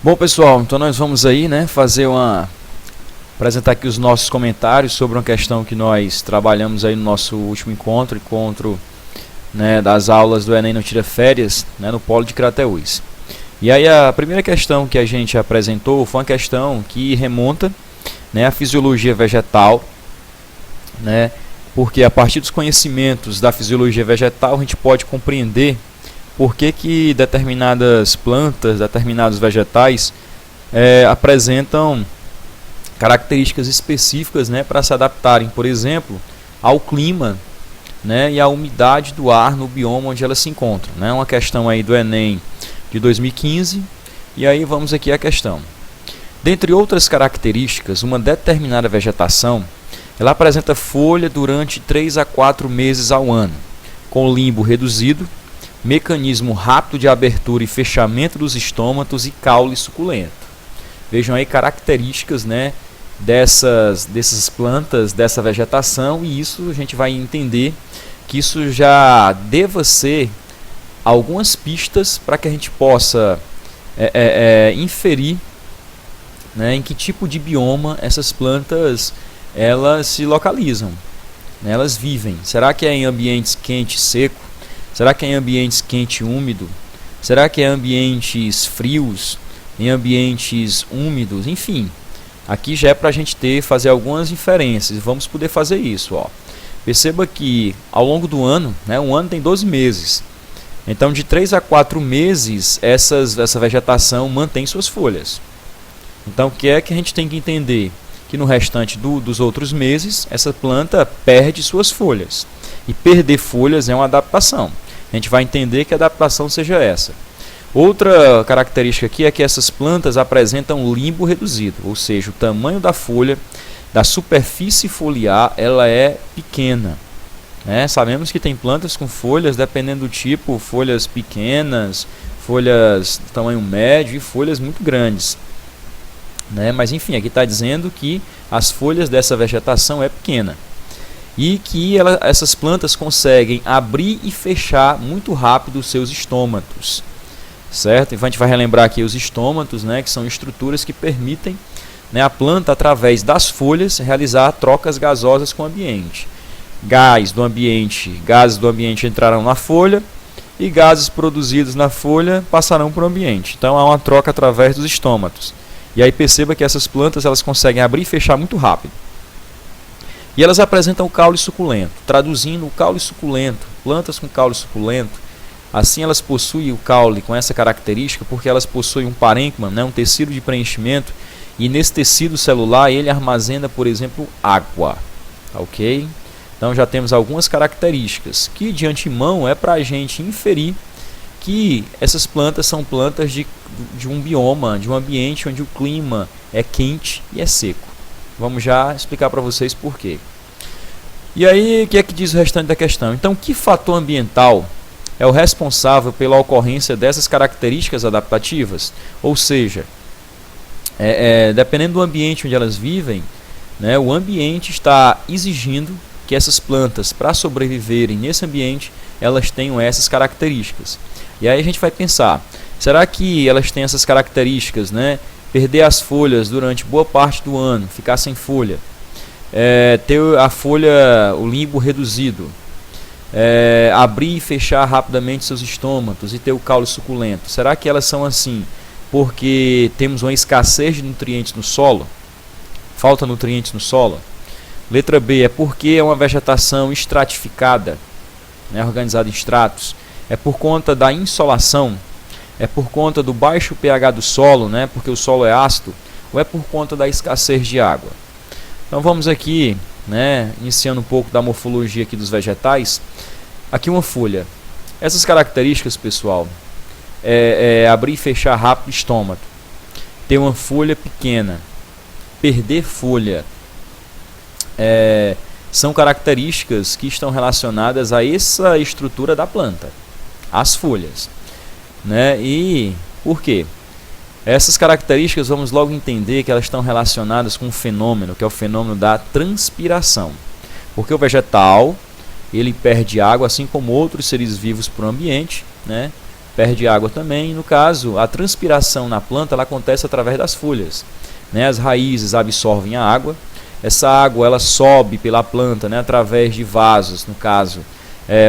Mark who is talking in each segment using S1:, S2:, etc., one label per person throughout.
S1: Bom, pessoal, então nós vamos aí, né, apresentar aqui os nossos comentários sobre uma questão que nós trabalhamos aí no nosso último encontro, né, das aulas do Enem Não Tira Férias, né, no Polo de Crateús. E aí a primeira questão que a gente apresentou foi uma questão que remonta, né, à fisiologia vegetal, né, porque a partir dos conhecimentos da fisiologia vegetal a gente pode compreender por que determinadas plantas, determinados vegetais apresentam características específicas, né, para se adaptarem, por exemplo, ao clima, né, e à umidade do ar no bioma onde elas se encontram. É, né, uma questão aí do Enem de 2015, e aí vamos aqui à questão. Dentre outras características, uma determinada vegetação ela apresenta folha durante 3 a 4 meses ao ano, com limbo reduzido, mecanismo rápido de abertura e fechamento dos estômatos e caule suculento. Vejam aí características, né, dessas plantas, dessa vegetação, e isso a gente vai entender que isso já deva ser algumas pistas para que a gente possa inferir, né, em que tipo de bioma essas plantas elas se localizam, né, elas vivem. Será que é em ambientes quente e seco? Será que é em ambientes quente e úmido? Será que é em ambientes frios? Em ambientes úmidos? Enfim, aqui já é para a gente fazer algumas inferências. Vamos poder fazer isso. Ó. Perceba que ao longo do ano, né, um ano tem 12 meses. Então de 3 a 4 meses essa vegetação mantém suas folhas. Então o que é que a gente tem que entender? Que no restante dos outros meses essa planta perde suas folhas. E perder folhas é uma adaptação. A gente vai entender que a adaptação seja essa. Outra característica aqui é que essas plantas apresentam limbo reduzido, ou seja, o tamanho da folha, da superfície foliar, ela é pequena. Né? Sabemos que tem plantas com folhas, dependendo do tipo, folhas pequenas, folhas de tamanho médio e folhas muito grandes. Né? Mas enfim, aqui está dizendo que as folhas dessa vegetação é pequena. E que essas plantas conseguem abrir e fechar muito rápido os seus estômatos, certo? Então a gente vai relembrar aqui os estômatos, né, que são estruturas que permitem, né, a planta, através das folhas, realizar trocas gasosas com o ambiente. Gases do ambiente entrarão na folha e gases produzidos na folha passarão para o ambiente. Então há uma troca através dos estômatos. E aí perceba que essas plantas elas conseguem abrir e fechar muito rápido. E elas apresentam o caule suculento. Traduzindo, o caule suculento, plantas com caule suculento, assim elas possuem o caule com essa característica porque elas possuem um parênquima, né, um tecido de preenchimento, e nesse tecido celular ele armazena, por exemplo, água. Ok? Então já temos algumas características que de antemão é para a gente inferir que essas plantas são plantas de um bioma, de um ambiente onde o clima é quente e é seco. Vamos já explicar para vocês por quê. E aí, o que é que diz o restante da questão? Então, que fator ambiental é o responsável pela ocorrência dessas características adaptativas? Ou seja, dependendo do ambiente onde elas vivem, né, o ambiente está exigindo que essas plantas, para sobreviverem nesse ambiente, elas tenham essas características. E aí a gente vai pensar, será que elas têm essas características, né? Perder as folhas durante boa parte do ano, ficar sem folha, ter a folha, o limbo reduzido, abrir e fechar rapidamente seus estômatos e ter o caule suculento. Será que elas são assim porque temos uma escassez de nutrientes no solo? Falta nutrientes no solo? Letra B, é porque é uma vegetação estratificada, né, organizada em estratos. É por conta da insolação? É por conta do baixo pH do solo, né, porque o solo é ácido, ou é por conta da escassez de água? Então vamos aqui, né, iniciando um pouco da morfologia aqui dos vegetais. Aqui uma folha. Essas características, pessoal, abrir e fechar rápido o estômago, ter uma folha pequena, perder folha, são características que estão relacionadas a essa estrutura da planta, as folhas. Né? E por quê? Essas características vamos logo entender que elas estão relacionadas com um fenômeno, que é o fenômeno da transpiração. Porque o vegetal, ele perde água, assim como outros seres vivos para o ambiente, né? perde água também. No caso, a transpiração na planta ela acontece através das folhas, né? As raízes absorvem a água. Essa água ela sobe pela planta, né? Através de vasos, no caso,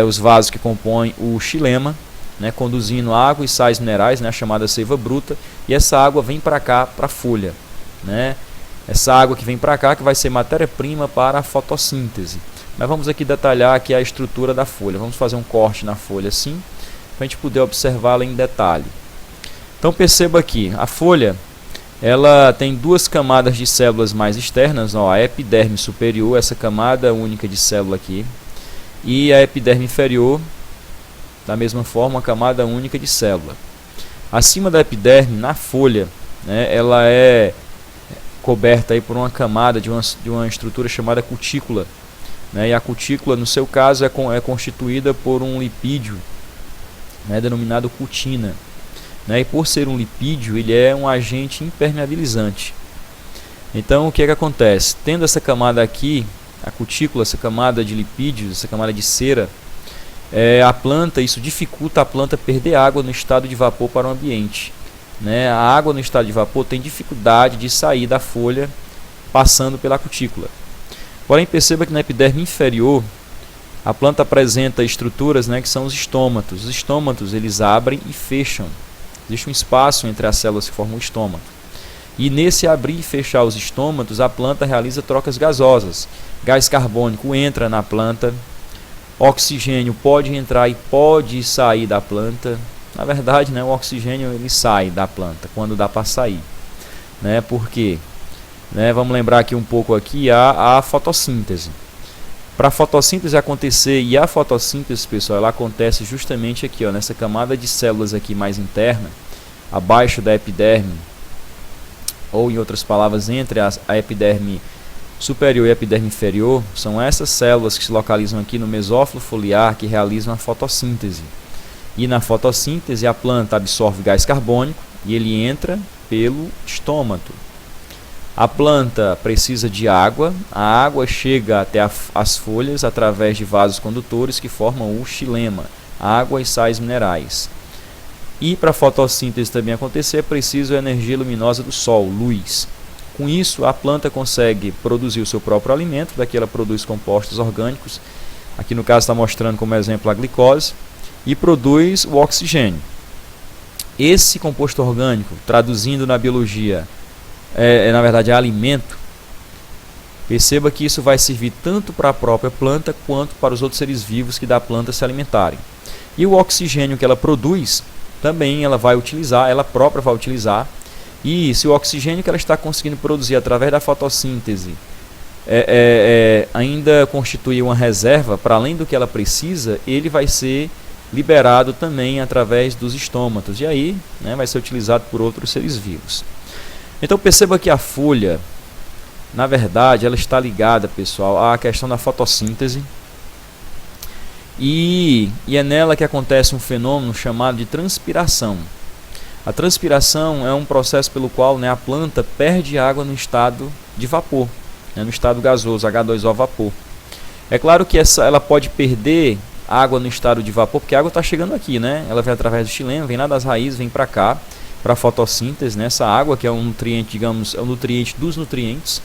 S1: os vasos que compõem o xilema, né? Conduzindo água e sais minerais, né? A chamada seiva bruta. E essa água vem para cá, para a folha, né? Essa água que vem para cá que vai ser matéria-prima para a fotossíntese. Mas vamos aqui detalhar aqui a estrutura da folha. Vamos fazer um corte na folha assim, para a gente poder observá-la em detalhe. Então perceba aqui, a folha ela tem duas camadas de células mais externas, ó, a epiderme superior, essa camada única de célula aqui, e a epiderme inferior, da mesma forma, uma camada única de célula. Acima da epiderme, na folha, né, ela é coberta aí por uma camada de uma estrutura chamada cutícula, né, e a cutícula, no seu caso, é constituída por um lipídio, né, denominado cutina, né, e por ser um lipídio, ele é um agente impermeabilizante. Então, o que é que acontece? Tendo essa camada aqui, a cutícula, essa camada de lipídios, essa camada de cera, a planta, isso dificulta a planta perder água no estado de vapor para o ambiente, né? A água no estado de vapor tem dificuldade de sair da folha passando pela cutícula. Porém, perceba que na epiderme inferior, a planta apresenta estruturas, né, que são os estômatos. Os estômatos eles abrem e fecham. Existe um espaço entre as células que formam o estômato. E nesse abrir e fechar os estômatos, a planta realiza trocas gasosas. Gás carbônico entra na planta, oxigênio pode entrar e pode sair da planta. Na verdade, né, o oxigênio ele sai da planta quando dá para sair, né? Por quê? Né, vamos lembrar aqui um pouco aqui a fotossíntese. Para a fotossíntese acontecer, e a fotossíntese, pessoal, ela acontece justamente aqui, ó, nessa camada de células aqui mais interna, abaixo da epiderme, ou em outras palavras, entre a epiderme superior e a epiderme inferior, são essas células que se localizam aqui no mesófilo foliar que realizam a fotossíntese. E na fotossíntese a planta absorve gás carbônico e ele entra pelo estômato. A planta precisa de água, a água chega até as folhas através de vasos condutores que formam o xilema, água e sais minerais. E para a fotossíntese também acontecer é preciso a energia luminosa do sol, luz. Com isso a planta consegue produzir o seu próprio alimento, daqui ela produz compostos orgânicos, aqui no caso está mostrando como exemplo a glicose, e produz o oxigênio. Esse composto orgânico, traduzindo na biologia, na verdade é alimento. Perceba que isso vai servir tanto para a própria planta quanto para os outros seres vivos que da planta se alimentarem. E o oxigênio que ela produz, também ela vai utilizar, ela própria vai utilizar. E se o oxigênio que ela está conseguindo produzir através da fotossíntese ainda constitui uma reserva para além do que ela precisa, ele vai ser liberado também através dos estômatos. E aí, né, vai ser utilizado por outros seres vivos. Então perceba que a folha, na verdade, ela está ligada, pessoal, à questão da fotossíntese. E é nela que acontece um fenômeno chamado de transpiração. A transpiração é um processo pelo qual, né, a planta perde água no estado de vapor, né, no estado gasoso, H2O vapor. É claro que ela pode perder água no estado de vapor, porque a água está chegando aqui, né? Ela vem através do xilema, vem lá das raízes, vem para cá, para a fotossíntese, né? Essa água que é um nutriente, digamos, é um nutriente dos nutrientes,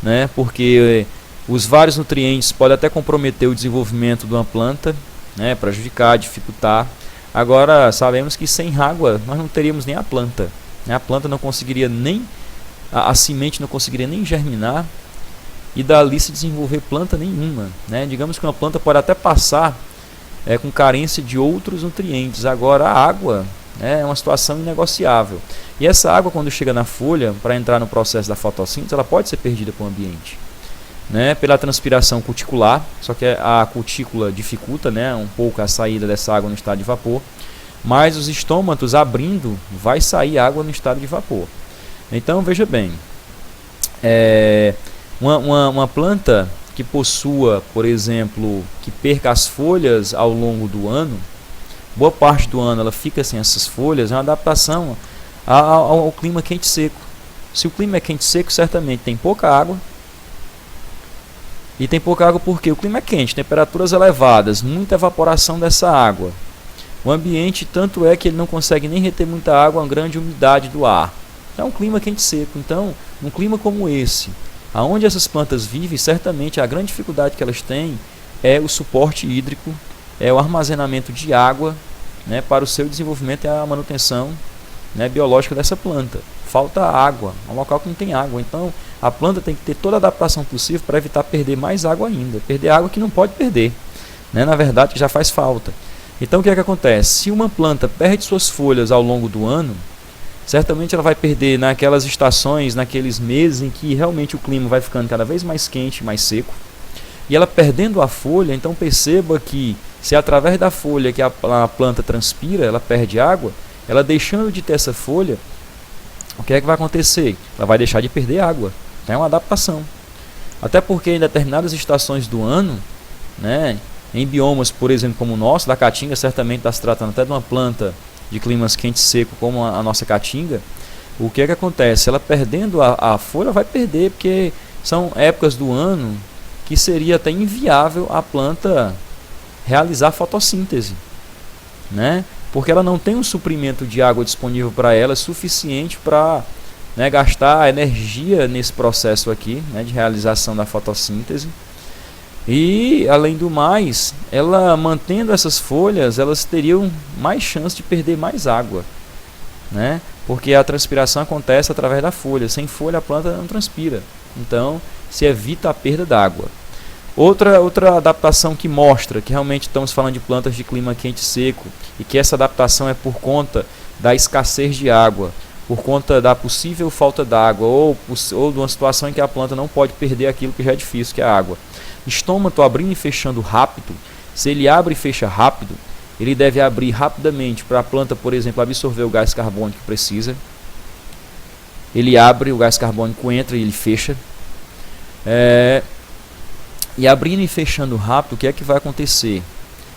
S1: né? Porque os vários nutrientes podem até comprometer o desenvolvimento de uma planta, né? Prejudicar, dificultar. Agora, sabemos que sem água nós não teríamos nem a planta, né? A planta não conseguiria nem, a semente não conseguiria nem germinar e dali se desenvolver planta nenhuma, né? Digamos que uma planta pode até passar com carência de outros nutrientes. Agora, a água é uma situação inegociável. E essa água, quando chega na folha, para entrar no processo da fotossíntese, ela pode ser perdida para o ambiente, né? Pela transpiração cuticular, só que a cutícula dificulta, né, um pouco a saída dessa água no estado de vapor, mas os estômatos abrindo, vai sair água no estado de vapor. Então, veja bem, uma planta que possua, por exemplo, que perca as folhas ao longo do ano, boa parte do ano ela fica sem essas folhas, é uma adaptação ao clima quente e seco. Se o clima é quente e seco, certamente tem pouca água. E tem pouca água porque o clima é quente, temperaturas elevadas, muita evaporação dessa água. O ambiente, tanto é que ele não consegue nem reter muita água, uma grande umidade do ar. É um clima quente seco. Então, num clima como esse, aonde essas plantas vivem, certamente a grande dificuldade que elas têm é o suporte hídrico, é o armazenamento de água, né, para o seu desenvolvimento e a manutenção, né, biológica dessa planta. Falta água, é um local que não tem água. Então, a planta tem que ter toda a adaptação possível para evitar perder mais água ainda. Perder água que não pode perder, né, na verdade, que já faz falta. Então, o que é que acontece? Se uma planta perde suas folhas ao longo do ano, certamente ela vai perder naquelas estações, naqueles meses em que realmente o clima vai ficando cada vez mais quente, mais seco. E ela perdendo a folha, então perceba que se através da folha que a planta transpira, ela perde água, ela deixando de ter essa folha, o que é que vai acontecer? Ela vai deixar de perder água. É uma adaptação. Até porque em determinadas estações do ano, né, em biomas, por exemplo, como o nosso, da caatinga, certamente está se tratando até de uma planta de climas quente e seco, como a nossa caatinga, o que é que acontece? Ela perdendo a folha, vai perder, porque são épocas do ano que seria até inviável a planta realizar fotossíntese, né? Porque ela não tem um suprimento de água disponível para ela suficiente para, né, gastar energia nesse processo aqui, né, de realização da fotossíntese. E, além do mais, ela mantendo essas folhas, elas teriam mais chance de perder mais água, né? Porque a transpiração acontece através da folha. Sem folha a planta não transpira. Então, se evita a perda d'água. Outra adaptação que mostra que realmente estamos falando de plantas de clima quente e seco e que essa adaptação é por conta da escassez de água, por conta da possível falta d'água ou de uma situação em que a planta não pode perder aquilo que já é difícil, que é a água. Estômago abrindo e fechando rápido, se ele abre e fecha rápido, ele deve abrir rapidamente para a planta, por exemplo, absorver o gás carbônico que precisa. Ele abre, o gás carbônico entra e ele fecha. E abrindo e fechando rápido, o que é que vai acontecer?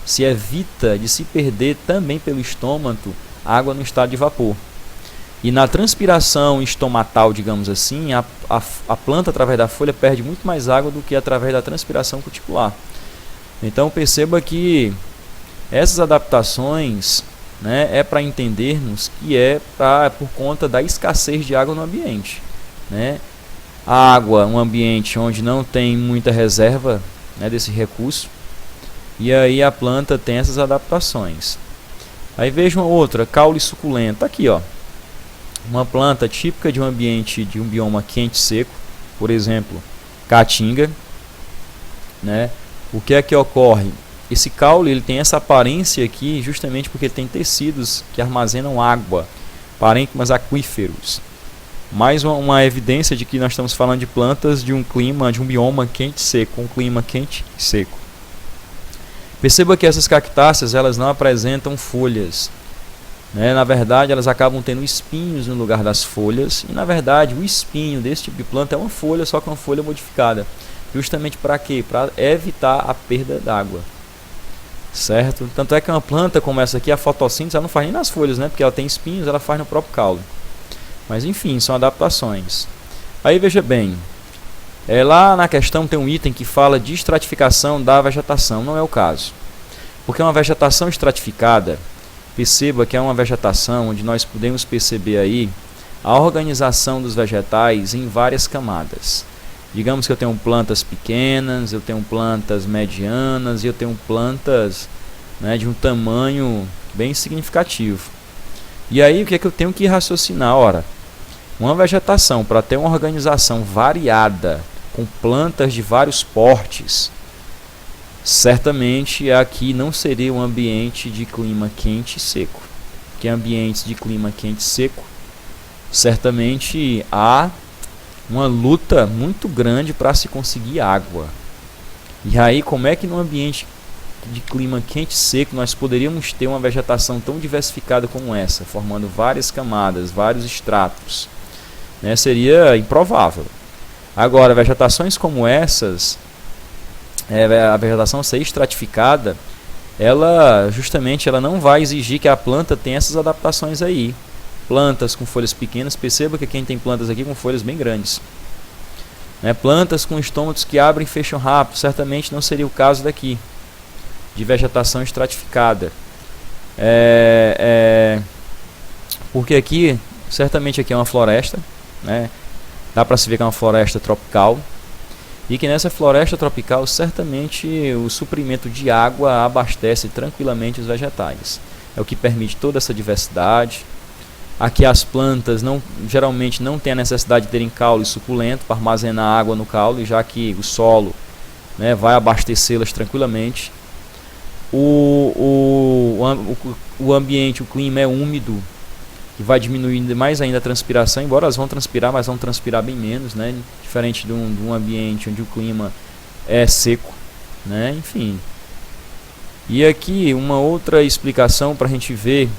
S1: Se evita de se perder também pelo estômago água no estado de vapor. E na transpiração estomatal, digamos assim, a planta através da folha perde muito mais água do que através da transpiração cuticular. Então perceba que essas adaptações, né, é para entendermos que por conta da escassez de água no ambiente, né? A água, um ambiente onde não tem muita reserva, né, desse recurso, e aí a planta tem essas adaptações. Aí veja uma outra, caule suculenta, aqui ó, uma planta típica de um ambiente de um bioma quente e seco, por exemplo, caatinga, né? O que é que ocorre? Esse caule ele tem essa aparência aqui justamente porque ele tem tecidos que armazenam água, parênquimas aquíferos. Mais uma evidência de que nós estamos falando de plantas de um clima, de um bioma quente e seco, um clima quente e seco. Perceba que essas cactáceas elas não apresentam folhas, né? Na verdade elas acabam tendo espinhos no lugar das folhas, e na verdade o espinho desse tipo de planta é uma folha, só que uma folha modificada. Justamente para quê? Para evitar a perda d'água. Certo? Tanto é que uma planta como essa aqui, a fotossíntese, ela não faz nem nas folhas, né? Porque ela tem espinhos, ela faz no próprio caule. Mas enfim, são adaptações. Aí veja bem, lá na questão tem um item que fala de estratificação da vegetação. Não é o caso. Porque uma vegetação estratificada, perceba que é uma vegetação onde nós podemos perceber aí a organização dos vegetais em várias camadas. Digamos que eu tenho plantas pequenas, eu tenho plantas medianas e eu tenho plantas, né, de um tamanho bem significativo. E aí o que é que eu tenho que raciocinar? Ora, uma vegetação para ter uma organização variada, com plantas de vários portes, certamente aqui não seria um ambiente de clima quente e seco. Porque ambientes de clima quente e seco, certamente há uma luta muito grande para se conseguir água. E aí como é que num ambiente de clima quente e seco nós poderíamos ter uma vegetação tão diversificada como essa, formando várias camadas, vários estratos, né? Seria improvável. Agora, vegetações como essas, a vegetação ser estratificada, ela justamente não vai exigir que a planta tenha essas adaptações aí. Plantas com folhas pequenas, perceba que quem tem plantas aqui com folhas bem grandes, né? Plantas com estômatos que abrem e fecham rápido, certamente não seria o caso daqui, de vegetação estratificada. Porque aqui, certamente aqui é uma floresta, né? Dá para se ver que é uma floresta tropical, e que nessa floresta tropical certamente o suprimento de água abastece tranquilamente os vegetais. É o que permite toda essa diversidade. Aqui as plantas geralmente não têm a necessidade de terem caule suculento para armazenar água no caule, já que o solo, né, vai abastecê-las tranquilamente. O ambiente, o clima é úmido, que vai diminuir mais ainda a transpiração, embora elas vão transpirar, mas vão transpirar bem menos, né? Diferente de um ambiente onde o clima é seco, né? Enfim. E aqui uma outra explicação para a gente ver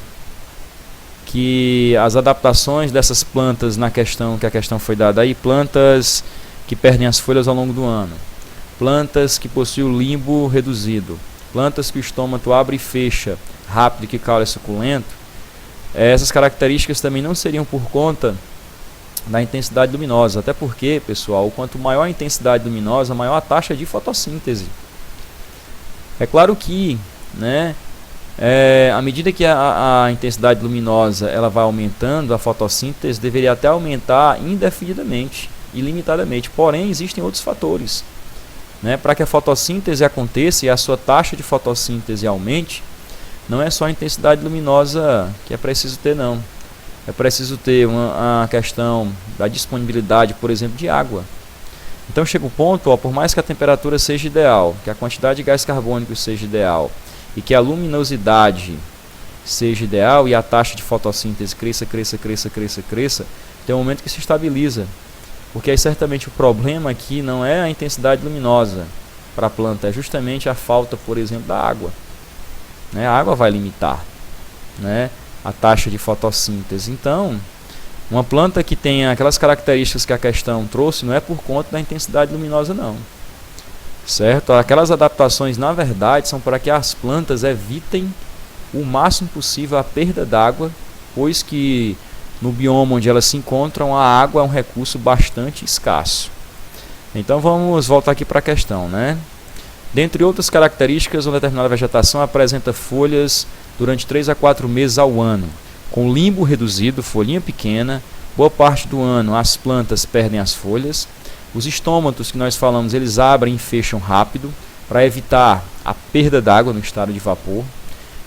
S1: que as adaptações dessas plantas na questão, que a questão foi dada aí, plantas que perdem as folhas ao longo do ano, plantas que possuem o limbo reduzido, plantas que o estômago abre e fecha rápido e que o caule é suculento. Essas características também não seriam por conta da intensidade luminosa, até porque, pessoal, quanto maior a intensidade luminosa, maior a taxa de fotossíntese. É claro que, né, à medida que a intensidade luminosa ela vai aumentando, a fotossíntese deveria até aumentar indefinidamente, ilimitadamente. Porém, existem outros fatores, né, para que a fotossíntese aconteça e a sua taxa de fotossíntese aumente. Não é só a intensidade luminosa que é preciso ter, não. É preciso ter uma questão da disponibilidade, por exemplo, de água. Então chega o ponto, por mais que a temperatura seja ideal, que a quantidade de gás carbônico seja ideal, e que a luminosidade seja ideal e a taxa de fotossíntese cresça, tem um momento que se estabiliza. Porque aí certamente o problema aqui não é a intensidade luminosa para a planta, é justamente a falta, por exemplo, da água. A água vai limitar, né, a taxa de fotossíntese. Então, uma planta que tem aquelas características que a questão trouxe não é por conta da intensidade luminosa, não. Certo? Aquelas adaptações, na verdade, são para que as plantas evitem o máximo possível a perda d'água, pois que no bioma onde elas se encontram, a água é um recurso bastante escasso. Então, vamos voltar aqui para a questão, né? Dentre outras características, uma determinada vegetação apresenta folhas durante 3 a 4 meses ao ano, com limbo reduzido, folhinha pequena. Boa parte do ano as plantas perdem as folhas. Os estômatos que nós falamos, eles abrem e fecham rápido para evitar a perda d'água no estado de vapor.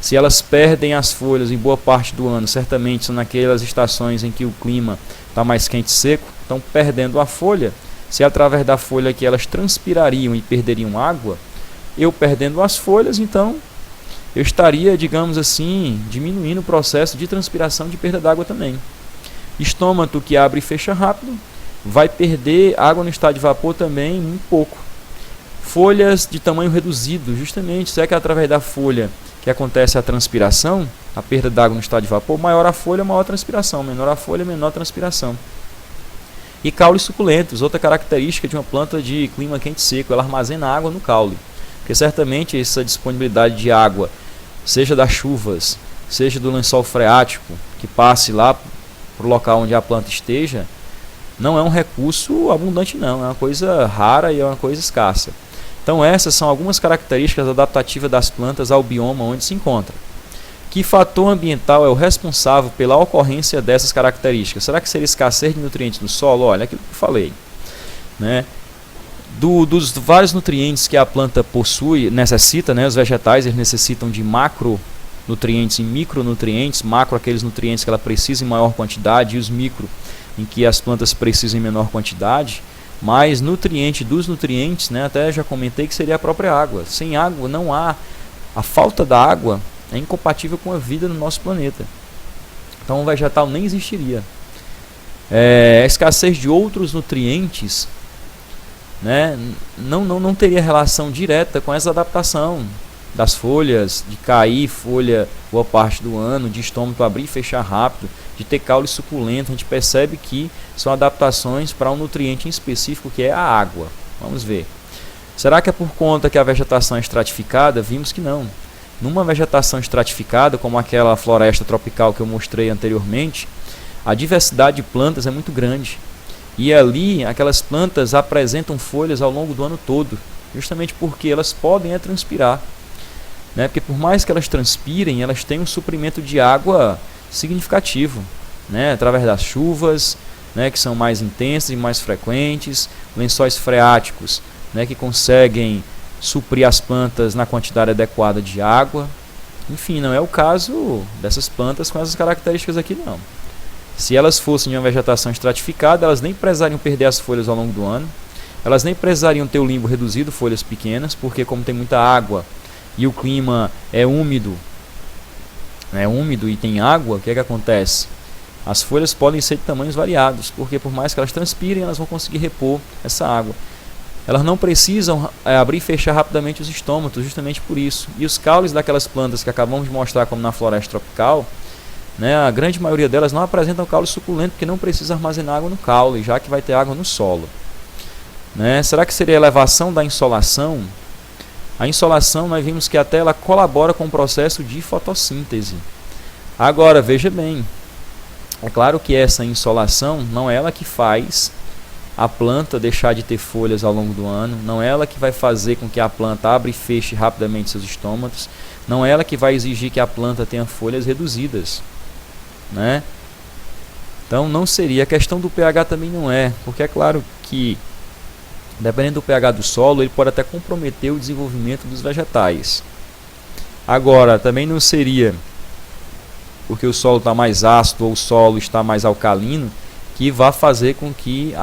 S1: Se elas perdem as folhas em boa parte do ano, certamente são naquelas estações em que o clima está mais quente e seco, estão perdendo a folha. Se através da folha que elas transpirariam e perderiam água, eu perdendo as folhas, então eu estaria, digamos assim, diminuindo o processo de transpiração de perda d'água também. Estômago que abre e fecha rápido, vai perder água no estado de vapor também muito pouco. Folhas de tamanho reduzido, justamente, se é que através da folha que acontece a transpiração, a perda d'água no estado de vapor, maior a folha, maior a transpiração, menor a folha, menor a transpiração. E caules suculentos, outra característica de uma planta de clima quente e seco, ela armazena água no caule. Porque certamente essa disponibilidade de água, seja das chuvas, seja do lençol freático, que passe lá para o local onde a planta esteja, não é um recurso abundante não, é uma coisa rara e é uma coisa escassa. Então essas são algumas características adaptativas das plantas ao bioma onde se encontra. Que fator ambiental é o responsável pela ocorrência dessas características? Será que seria escassez de nutrientes no solo? Olha, aquilo que eu falei, né? Dos vários nutrientes que a planta necessita, né? Os vegetais eles necessitam de macronutrientes e micronutrientes. Macro, aqueles nutrientes que ela precisa em maior quantidade, e os micro, em que as plantas precisam em menor quantidade. Mas nutriente dos nutrientes, né? Até já comentei que seria a própria água. Sem água não há, a falta da água é incompatível com a vida no nosso planeta. Então o vegetal nem existiria. A escassez de outros nutrientes, né, não teria relação direta com essa adaptação das folhas, de cair folha boa parte do ano, de estômago abrir e fechar rápido, de ter caule suculento. A gente percebe que são adaptações para um nutriente em específico, que é a água. Vamos ver. Será que é por conta que a vegetação é estratificada? Vimos que não. Numa vegetação estratificada, como aquela floresta tropical que eu mostrei anteriormente, a diversidade de plantas é muito grande. E ali, aquelas plantas apresentam folhas ao longo do ano todo, justamente porque elas podem transpirar. né? Porque por mais que elas transpirem, elas têm um suprimento de água significativo, né? Através das chuvas, né? Que são mais intensas e mais frequentes, lençóis freáticos, né? Que conseguem suprir as plantas na quantidade adequada de água. Enfim, não é o caso dessas plantas com essas características aqui não. Se elas fossem de uma vegetação estratificada, elas nem precisariam perder as folhas ao longo do ano, elas nem precisariam ter o limbo reduzido, folhas pequenas, porque como tem muita água e o clima é úmido e tem água, o que é que acontece? As folhas podem ser de tamanhos variados, porque por mais que elas transpirem, elas vão conseguir repor essa água. Elas não precisam abrir e fechar rapidamente os estômatos, justamente por isso. E os caules daquelas plantas que acabamos de mostrar, como na floresta tropical, né, a grande maioria delas não apresentam caule suculento, porque não precisa armazenar água no caule, já que vai ter água no solo. Né? Será que seria a elevação da insolação? A insolação, nós vimos que até ela colabora com o processo de fotossíntese. Agora, veja bem, é claro que essa insolação não é ela que faz a planta deixar de ter folhas ao longo do ano, não é ela que vai fazer com que a planta abra e feche rapidamente seus estômatos, não é ela que vai exigir que a planta tenha folhas reduzidas, né? Então não seria. A questão do pH também não é, porque é claro que dependendo do pH do solo, ele pode até comprometer o desenvolvimento dos vegetais. Agora, também não seria porque o solo está mais ácido ou o solo está mais alcalino que vai fazer com que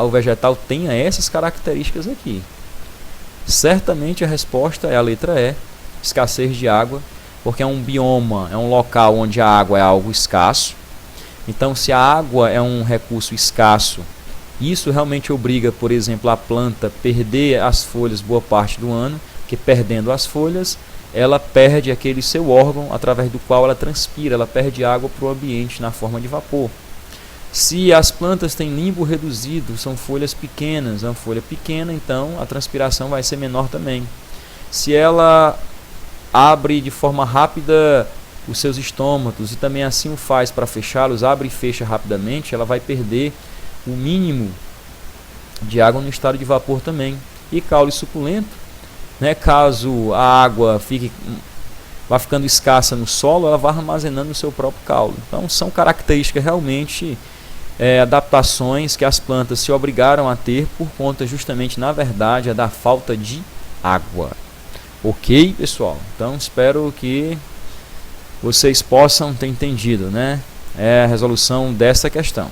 S1: o vegetal tenha essas características aqui. Certamente a resposta é a letra E, escassez de água, porque é um bioma, é um local onde a água é algo escasso. Então, se a água é um recurso escasso, isso realmente obriga, por exemplo, a planta a perder as folhas boa parte do ano, porque perdendo as folhas, ela perde aquele seu órgão através do qual ela transpira, ela perde água para o ambiente na forma de vapor. Se as plantas têm limbo reduzido, são folhas pequenas, é uma folha pequena, então a transpiração vai ser menor também. Se ela abre de forma rápida os seus estômatos e também assim o faz para fechá-los, abre e fecha rapidamente, ela vai perder o mínimo de água no estado de vapor também. E caule suculento, né, caso a água vá ficando escassa no solo, ela vai armazenando o seu próprio caule. Então são características realmente adaptações que as plantas se obrigaram a ter por conta justamente, na verdade, da falta de água. Ok, pessoal? Então espero que vocês possam ter entendido, né? É a resolução dessa questão.